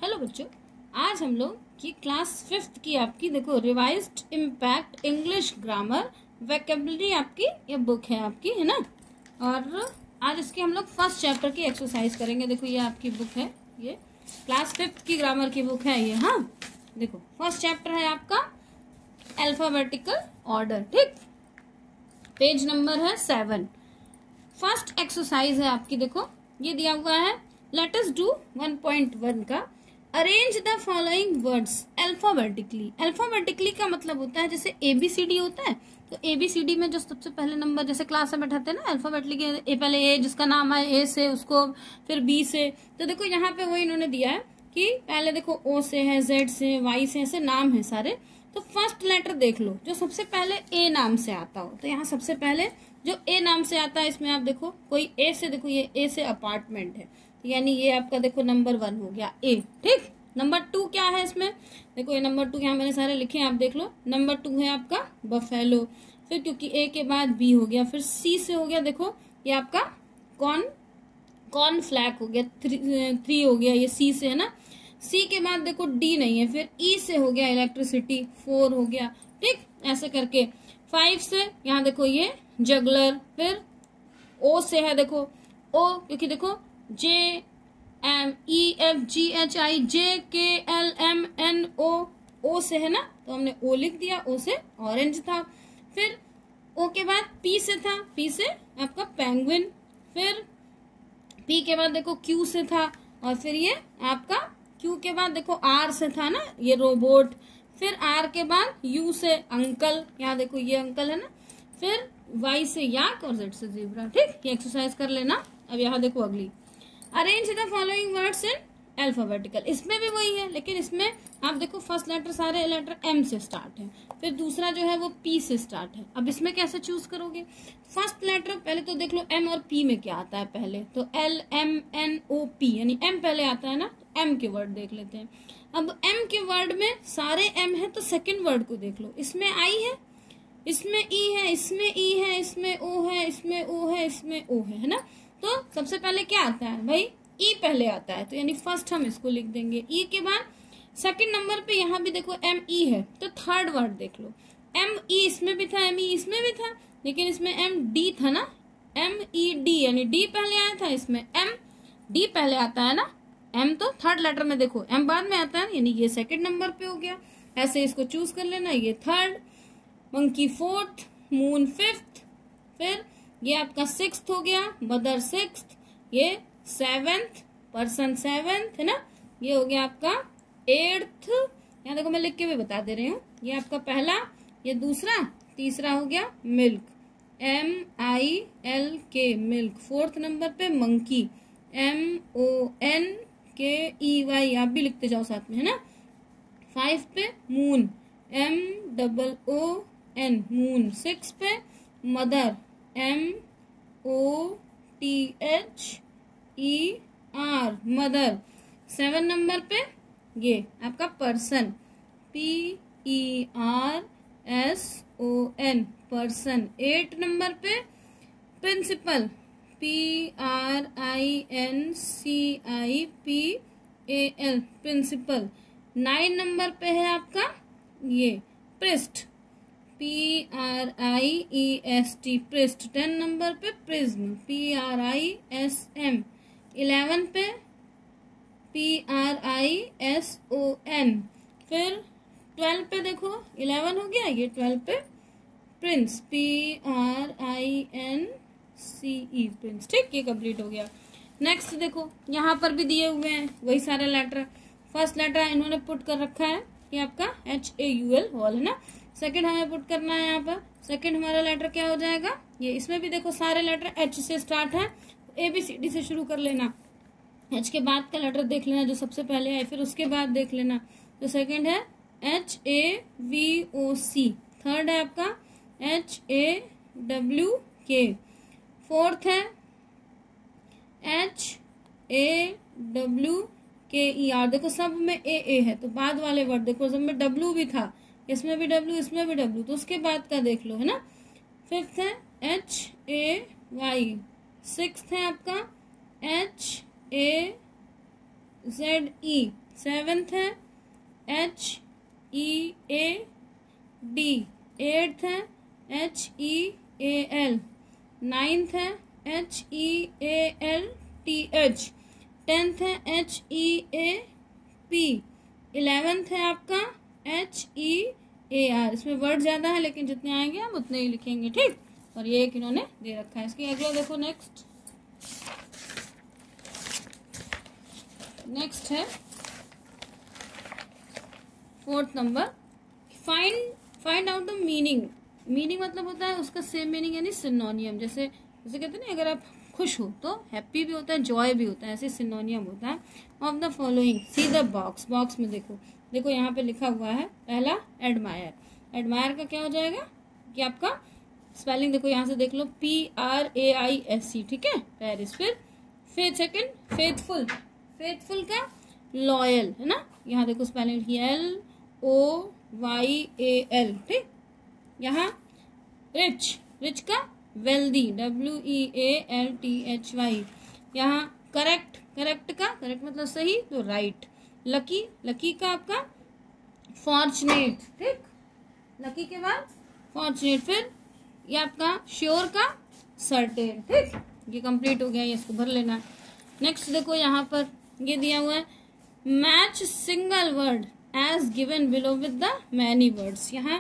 Hello बच्चों, आज हम लोग ये क्लास 5th की आपकी देखो revised impact English grammar vocabulary आपकी ये बुक है आपकी, है ना। और आज इसके हम लोग फर्स्ट चैप्टर की एक्सरसाइज करेंगे। देखो ये आपकी बुक है, ये क्लास 5th की ग्रामर की बुक है ये। हाँ देखो फर्स्ट चैप्टर है आपका अल्फाबेटिकल ऑर्डर, ठीक। पेज नंबर है 7। फर्स्ट एक्सरसाइज है आपकी, देखो ये दिया हुआ है। लेट अस डू 1.1 का arrange the following words alphabetically. Alphabetically का मतलब होता है जैसे ABCD होता है, तो ABCD में जो सबसे पहले नंबर जैसे क्लास में बैठाते हैं ना अल्फाबेटिकली के पहले ए जिसका नाम है A से, उसको फिर B से। तो देखो यहाँ पे वही इन्होंने दिया है कि पहले देखो O से है, Z से, Y से, ऐसे नाम है सारे। तो फर्स्ट लेटर देख लो जो सबसे पहले A नाम से आता हो। तो यहाँ सबसे पहले जो A नाम से आता है इसमें आप देखो कोई A से, देखो ये A से अपार्टमेंट है, यानी ये आपका देखो नंबर 1 हो गया A, ठीक। नंबर 2 क्या है इसमें, देखो ये नंबर 2 यहाँ मैंने सारे लिखे हैं, आप देख लो। नंबर 2 है आपका बफेलो, फिर क्योंकि A के बाद B हो गया, फिर C से हो गया देखो ये आपका कॉर्न फ्लैक हो गया, 3 हो गया ये C से, है ना। C के बाद देखो D नहीं है, फिर E से हो गया इलेक्ट्रिसिटी, 4 हो गया, ठीक। ऐसे करके 5 से यहाँ देखो ये जगलर, फिर O से है देखो O, क्योंकि देखो JMEFGHI JKLMNO, O से है ना, तो हमने O लिख दिया। O से ऑरेंज था, फिर O के बाद P से था, P से आपका पेंगुइन, फिर P के बाद देखो Q से था, और फिर ये आपका Q के बाद देखो R से था ना ये रोबोट, फिर R के बाद U से अंकल, यहाँ देखो ये अंकल है ना, फिर Y से याक और Z से ज़ेब्रा, ठीक। ये एक्सरसाइज कर लेना। अब यहाँ देखो अगली, arrange the following words in alphabetical. इसमें भी वही है, लेकिन इसमें आप देखो फर्स्ट लेटर सारे लेटर M से स्टार्ट है, फिर दूसरा जो है वो P से स्टार्ट है। अब इसमें कैसे चूज करोगे, फर्स्ट लेटर पहले तो देख लो M और P में क्या आता है पहले, तो LMNOP यानी M पहले आता है ना, तो M के वर्ड देख लेते हैं। अब M के वर्ड में सारे M है, तो सेकेंड वर्ड को देख लो। इसमें I है, इसमें E है, इसमें E है, इसमें O है, इसमें O है, इसमें O है ना। तो सबसे पहले क्या आता है भाई, E पहले आता है, तो यानी फर्स्ट हम इसको लिख देंगे। E के बाद सेकंड नंबर पे यहाँ भी देखो ME है, तो थर्ड वर्ड देख लो। ME इसमें भी था, ME इसमें भी था, लेकिन इसमें MD था ना, MED यानी D पहले आया था, इसमें MD पहले आता है ना। M तो थर्ड लेटर में देखो M बाद में आता है, यानी ये सेकंड नंबर पे हो गया। ऐसे इसको चूज कर लेना, ये third, monkey 4th, moon 5th, फिर ये आपका 6th हो गया, मदर 6th, ये 7th, पर्सन 7th है ना। ये हो गया आपका 8th, यहाँ देखो मैं लिख के भी बता दे रही हूँ। ये आपका पहला, ये दूसरा, तीसरा हो गया milk, MILK milk. 4th number पे मंकी, MONKEY, आप भी लिखते जाओ साथ में, है ना। 5 पे मून, MOON मून। 6 पे मदर, MOTHER मदर। 7 नंबर पे ये आपका पर्सन, PERSON पर्सन। 8 नंबर पे प्रिंसिपल, PRINCIPAL प्रिंसिपल। 9 नंबर पे है आपका ये प्रिस्ट, PRIEST प्रिस्ट। 10 नंबर पे प्रिज्म, PRISM। 11 पे PRISON। फिर 12 पे देखो 11 हो गया, ये 12 पे प्रिंस, PRINCE प्रिंस, ठीक। ये कंप्लीट हो गया। नेक्स्ट देखो यहाँ पर भी दिए हुए हैं वही सारे लेटर। फर्स्ट लेटर इन्होंने पुट कर रखा है कि आपका HAUL हॉल है ना। सेकंड हमें पुट करना है यहाँ पर, सेकंड हमारा लेटर क्या हो जाएगा, ये इसमें भी देखो सारे लेटर H से स्टार्ट है, ABCD से शुरू कर लेना। H के बाद का लेटर देख लेना जो सबसे पहले है, फिर उसके बाद देख लेना। तो सेकंड है HAVOC, थर्ड है आपका HAWK, फोर्थ है HAWKER। देखो सब में AA है, तो बाद वाले वर्ड देखो सब में W भी था, इसमें भी W, इसमें भी W, तो उसके बाद का देख लो, है ना। 5th है HAY, 6th है आपका HAZE, सेवेंथ है HEAD, एट्थ है HEAL, नाइन्थ है HEALTH, टेंथ है HEAP, 11th है आपका HEAR। इसमें वर्ड ज्यादा है लेकिन जितने आएंगे हम उतने ही लिखेंगे, ठीक। और ये एक इन्होंने दे रखा है। इसकी अगला देखो, नेक्स्ट है 4th number, find out the meaning. Meaning मतलब होता है उसका सेम मीनिंग यानी सिनोनियम। जैसे कहते हैं ना, अगर आप खुश हो तो हैप्पी भी होता है, जॉय भी होता है, ऐसे सिनोनियम होता है। Of the following, see the box में देखो यहाँ पे लिखा हुआ है पहला एडमायर। एडमायर का क्या हो जाएगा कि आपका स्पेलिंग देखो, यहाँ से देख लो, PRAISE, ठीक है, पेरिस। फिर सेकंड फेथफुल का लॉयल है ना, यहाँ देखो स्पेलिंग LOYAL, ठीक। यहाँ रिच का वेल्दी, WEALTHY। यहाँ करेक्ट मतलब सही, तो राइट। लकी का आपका फॉर्चुनेट, ठीक, लकी के बाद फॉर्चुनेट। फिर ये आपका श्योर का सर्टेन, ठीक। ये कंप्लीट हो गया, ये इसको भर लेना। नेक्स्ट देखो यहाँ पर ये दिया हुआ है, match single word as given below with the many words. यहाँ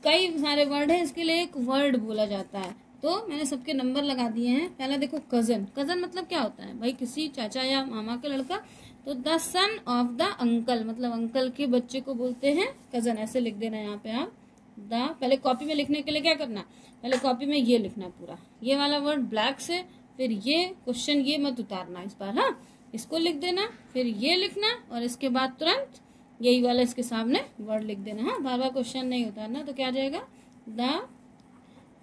कई सारे वर्ड है, इसके लिए एक वर्ड बोला जाता है। तो मैंने सबके नंबर लगा दिए हैं। पहला देखो कजन मतलब क्या होता है भाई, किसी चाचा या मामा का लड़का। तो the son of the uncle मतलब अंकल के बच्चे को बोलते हैं कजन, ऐसे लिख देना यहाँ पे आप। पहले कॉपी में लिखने के लिए क्या करना, पहले कॉपी में ये लिखना पूरा, ये वाला वर्ड ब्लैक से, फिर ये क्वेश्चन ये मत उतारना इस बार, हाँ, इसको लिख देना, फिर ये लिखना और इसके बाद तुरंत यही वाला इसके सामने वर्ड लिख देना, हाँ, बार बार क्वेश्चन नहीं उतारना। तो क्या आ जाएगा, the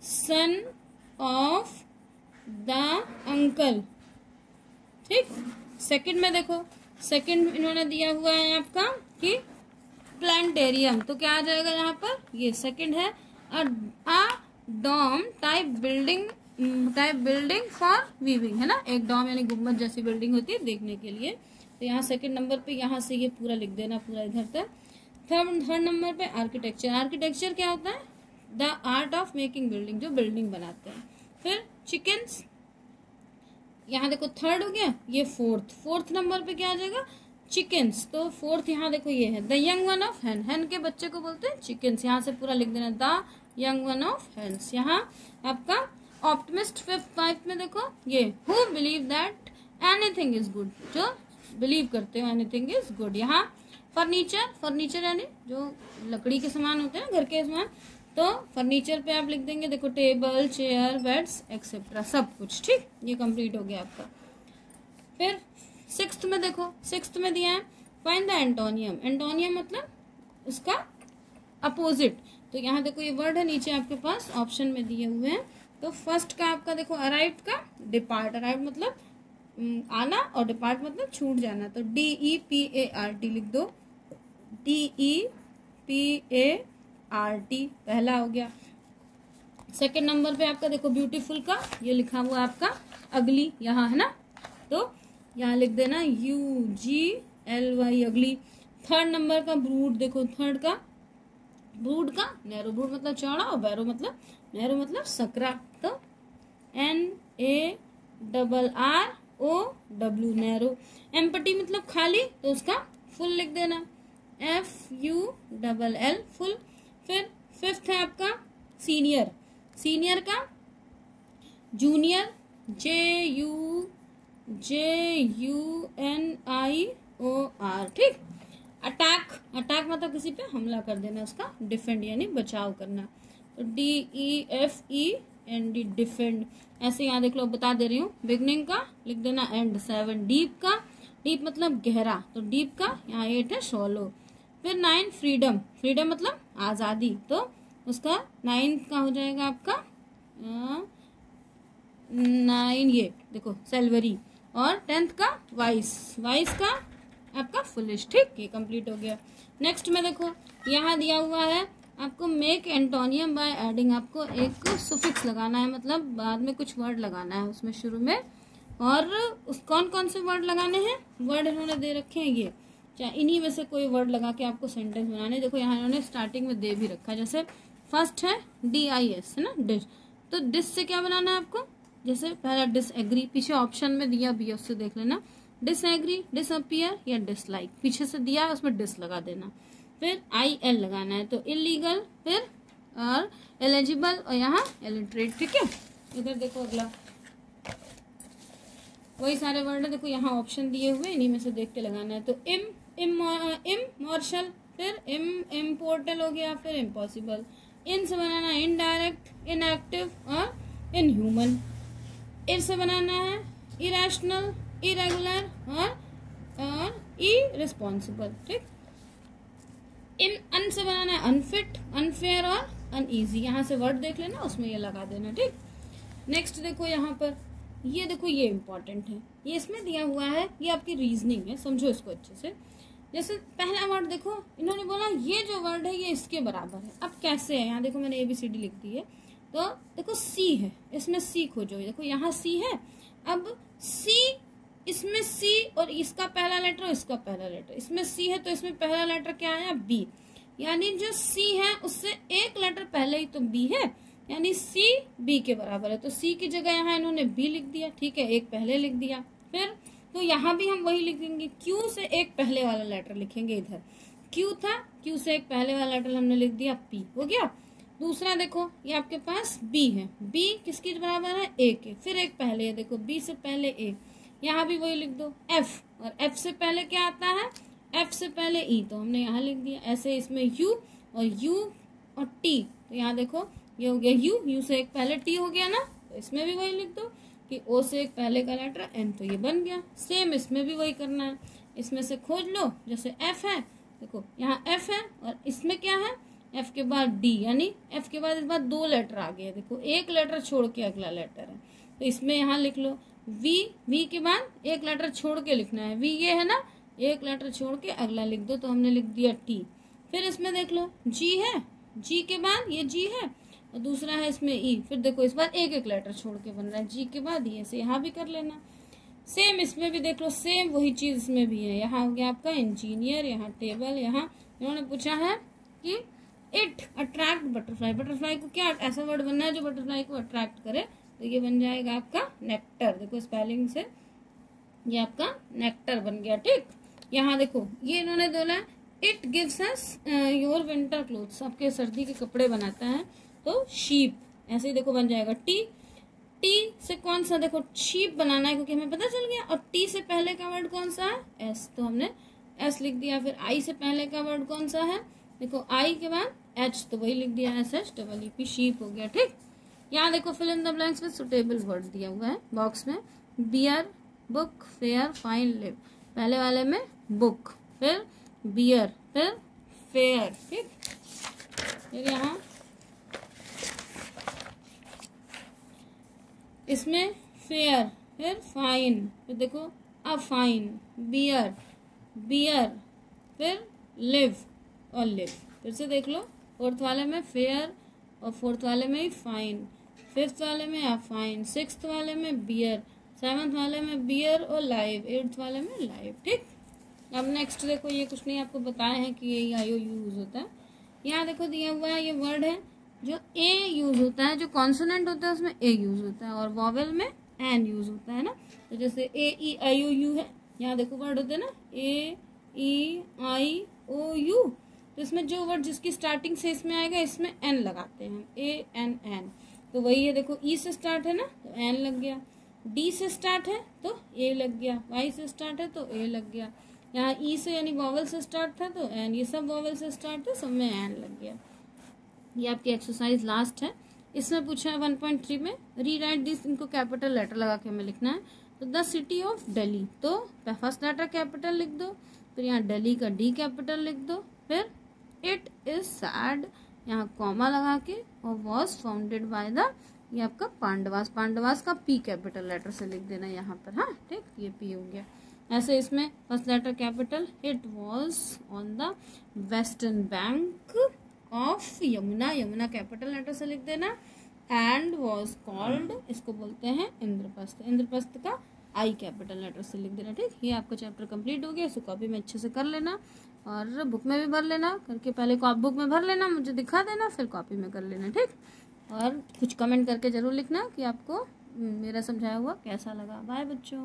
son of the uncle, ठीक। सेकंड में देखो, सेकंड इन्होंने दिया हुआ है आपका कि प्लांटेरियम, तो क्या आ जाएगा यहाँ पर, ये सेकंड है a dome type building for weaving, है ना, एक डॉम यानी गुम्बद जैसी बिल्डिंग होती है देखने के लिए। तो यहाँ सेकंड नंबर पे यहाँ से ये पूरा लिख देना, पूरा इधर तक। थर्ड नंबर पे आर्किटेक्चर क्या होता है, the art of making building, जो बिल्डिंग बनाते हैं। फिर चिकन्स, यहाँ देखो थर्ड हो गया, ये फोर्थ नंबर पे क्या आ जाएगा, चिकन्स। तो फोर्थ यहाँ देखो ये है द यंग वन ऑफ हैन के बच्चे को बोलते हैं चिकन्स, यहाँ से पूरा लिख देना the young one of hens. यहाँ आपका ऑप्टिमिस्ट फाइव में देखो ये who believe that anything is good, जो बिलीव करते हो एनीथिंग इज गुड। यहाँ फर्नीचर यानी जो लकड़ी के सामान होते हैं ना, घर के सामान, तो फर्नीचर पे आप लिख देंगे देखो टेबल, चेयर, बेड्स एक्सेट्रा, सब कुछ, ठीक। ये कंप्लीट हो गया आपका। फिर सिक्स्थ में देखो, सिक्स्थ में दिया है फाइंड द एंटोनियम मतलब उसका अपोजिट। तो यहाँ देखो ये वर्ड है, नीचे आपके पास ऑप्शन में दिए हुए हैं। तो फर्स्ट का आपका देखो अराइव का डिपार्ट, अराइव मतलब आना और डिपार्ट मतलब छूट जाना, तो DEPART लिख दो, DEPART पहला हो गया। सेकंड नंबर पे आपका देखो ब्यूटीफुल का ये लिखा हुआ आपका अगली, यहाँ है ना, तो यहाँ लिख देना UGLY अगली। थर्ड नंबर का ब्रूड, देखो थर्ड का ब्रूड का नैरो, ब्रूड मतलब चौड़ा और बैरो मतलब नैरो मतलब सकरा, तो NARROW नैरो। एम्पटी मतलब खाली, तो उसका फुल लिख देना FULL फुल। फिर फिफ्थ है आपका सीनियर का जूनियर JUNIOR, ठीक। अटैक मतलब किसी पे हमला कर देना, उसका डिफेंड यानी बचाव करना, तो DEFEND डिफेंड। ऐसे यहाँ देख लो, बता दे रही हूँ। बिगनिंग का लिख देना एंड 7। डीप मतलब गहरा, तो डीप का यहाँ 8 है शॉलो। फिर 9 फ्रीडम मतलब आजादी, तो उसका 9 का हो जाएगा आपका 9 ये देखो सेल्वरी। और 10th का वाइस का आपका फुलिश, ठीक। ये कंप्लीट हो गया। नेक्स्ट में देखो यहाँ दिया हुआ है आपको मेक एंटोनियम बाय एडिंग, आपको एक सुफिक्स लगाना है, मतलब बाद में कुछ वर्ड लगाना है उसमें शुरू में। और उस कौन से वर्ड लगाने हैं, वर्ड इन्होंने दे रखे हैं ये चाहे इन्हीं में से कोई वर्ड लगा के आपको सेंटेंस बनाने। देखो यहाँ इन्होंने स्टार्टिंग में दे भी रखा है, जैसे फर्स्ट है DIS है ना, डिश, तो डिश से क्या बनाना है आपको, जैसे पहला डिसएग्री, पीछे ऑप्शन में दिया भी है उससे देख लेना, डिसएग्री, डिसअपियर या डिसलाइक, पीछे से दिया है उसमें डिस लगा देना, फिर IL लगाना है, तो इलीगल, फिर और एलिजिबल और यहाँ इलिटरेट। ठीक है, इधर देखो अगला वही सारे वर्ड है, देखो यहाँ ऑप्शन दिए हुए, इन्हीं में से देख के लगाना है। तो इमॉर्शल, फिर इम्पोर्टल हो गया, फिर इम्पॉसिबल, इन से बनाना इनडायरेक्ट, इनएक्टिव और इनह्यूमन, इर से बनाना है इरेशनल, इरेगुलर और इरिस्पॉन्सिबल। ठीक, अन से बनाना है अनफिट, अनफेयर और अनईजी, यहाँ से वर्ड देख लेना उसमें ये लगा देना। ठीक, नेक्स्ट देखो यहाँ पर, ये देखो ये इंपॉर्टेंट है, ये इसमें दिया हुआ है, ये आपकी रीजनिंग है, समझो इसको अच्छे से। जैसे पहला वर्ड देखो, इन्होंने बोला ये जो वर्ड है ये इसके बराबर है। अब कैसे है, यहाँ देखो मैंने ABCD लिख दी है, तो देखो C है, इसमें C खोजो, देखो यहाँ C है, अब C, इसमें C और इसका पहला लेटर और इसका पहला लेटर, इसमें C है तो इसमें पहला लेटर क्या आया, B, यानी जो C है उससे एक लेटर पहले ही तो B है, यानी C B के बराबर है, तो C की जगह यहाँ इन्होंने B लिख दिया। ठीक है, एक पहले लिख दिया, फिर तो यहाँ भी हम वही लिख देंगे, Q से एक पहले वाला लेटर लिखेंगे, इधर Q था, Q से एक पहले वाला लेटर हमने लिख दिया, P हो गया। दूसरा देखो ये आपके पास B है, B किसके बराबर है, A के, फिर एक पहले है, देखो B से पहले A, यहाँ भी वही लिख दो, F, और F से पहले क्या आता है, F से पहले E, तो हमने यहाँ लिख दिया। ऐसे इसमें U और U और T, तो यहाँ देखो ये हो गया U, U से एक पहले T हो गया ना, तो इसमें भी वही लिख दो कि O से एक पहले का लेटर N, तो ये बन गया। सेम इसमें भी वही करना है, इसमें से खोज लो, जैसे F है, देखो यहाँ F है और इसमें क्या है, F के बाद D, यानी F के बाद इस बार दो लेटर आ गए, देखो एक लेटर छोड़ के अगला लेटर है, तो इसमें यहाँ लिख लो V, V के बाद एक लेटर छोड़ के लिखना है, V ये है ना, एक लेटर छोड़ के अगला लिख दो, तो हमने लिख दिया T। फिर इसमें देख लो G है, G के बाद ये G है और दूसरा है इसमें E, फिर देखो इस बार एक एक लेटर छोड़ के बन रहा है, G के बाद E, से यहाँ भी कर लेना। सेम इसमें भी देख लो, सेम वही चीज इसमें भी है, यहाँ हो गया आपका इंजीनियर, यहाँ टेबल, यहाँ इन्होंने पूछा है कि इट अट्रैक्ट बटरफ्लाई, बटरफ्लाई को क्या ऐसा वर्ड बनना है जो बटरफ्लाई को अट्रैक्ट करे, तो ये बन जाएगा आपका नेक्टर। देखो स्पेलिंग से ये आपका नेक्टर बन गया। ठीक, यहाँ देखो ये इन्होंने बोला it gives us your winter clothes, आपके सर्दी के कपड़े बनाता है, तो शीप, ऐसे ही देखो बन जाएगा टी। टी से कौन सा, देखो शीप बनाना है क्योंकि हमें पता चल गया, और टी से पहले का वर्ड कौन सा है, एस, तो हमने एस लिख दिया। फिर आई से पहले का वर्ड कौन सा है, देखो आई के बाद एच, तो वही लिख दिया SHEEP, शीप हो गया। ठीक, यहाँ देखो fill in the blanks with suitable word दिया हुआ है बॉक्स में, bear, book, fair, fine, live, पहले वाले में बुक, फिर बियर, फिर फेयर। ठीक, फिर यहाँ इसमें फेयर, फिर फाइन, फिर देखो अ फाइन, बियर, बियर, फिर लिव और लिव। फिर से देख लो, फोर्थ वाले में फेयर और फोर्थ वाले में ही फाइन, फिफ्थ वाले में अ फाइन, सिक्स्थ वाले में बियर, सेवंथ वाले में बियर और लाइव, एट्थ वाले में लाइव। ठीक, अब नेक्स्ट देखो, ये कुछ नहीं आपको बताया है कि ये IOU यूज होता है। यहाँ देखो दिया हुआ है, ये वर्ड है जो ए यूज होता है, जो कॉन्सोनेंट होता है उसमें ए यूज होता है और वॉवेल में एन यूज होता है ना, तो जैसे AEIOU है, यहाँ देखो वर्ड होते हैं ना AEIOU, तो इसमें जो वर्ड जिसकी स्टार्टिंग से इसमें आएगा इसमें एन लगाते हैं, ANN, तो वही है। देखो ई से स्टार्ट है ना, तो एन लग गया, डी से स्टार्ट है तो ए लग गया, वाई से स्टार्ट है तो ए लग गया, यहाँ ई से यानी वॉवेल से स्टार्ट था तो एन, ये सब वॉवेल से स्टार्ट है, सब में एन लग गया। ये आपकी एक्सरसाइज लास्ट है। इसमें पूछा है 1.3 में रीराइट दिस, इनको कैपिटल लेटर लगा के हमें लिखना है। तो द सिटी ऑफ दिल्ली, तो फर्स्ट लेटर कैपिटल लिख दो, फिर यहाँ दिल्ली का डी कैपिटल लिख दो, फिर इट इज सैड यहाँ कॉमा लगा के, और वॉज फाउंडेड बाय द, ये आपका पांडवास, पांडवास का पी कैपिटल लेटर से लिख देना यहाँ पर। हाँ ठीक, ये पी हो गया। ऐसे इसमें first letter capital, it was on the western bank of Yamuna, Yamuna capital letter से लिख देना। एंड वॉज कॉल्ड, इसको बोलते हैं इंद्रप्रस्थ, इंद्रप्रस्थ का आई कैपिटल लेटर से लिख देना। ठीक, ये आपका चैप्टर कंप्लीट हो गया। इसको कॉपी में अच्छे से कर लेना और बुक में भी भर लेना। करके पहले बुक में भर लेना, मुझे दिखा देना, फिर कॉपी में कर लेना। ठीक, और कुछ कमेंट करके ज़रूर लिखना कि आपको मेरा समझाया हुआ कैसा लगा। बाय बच्चों।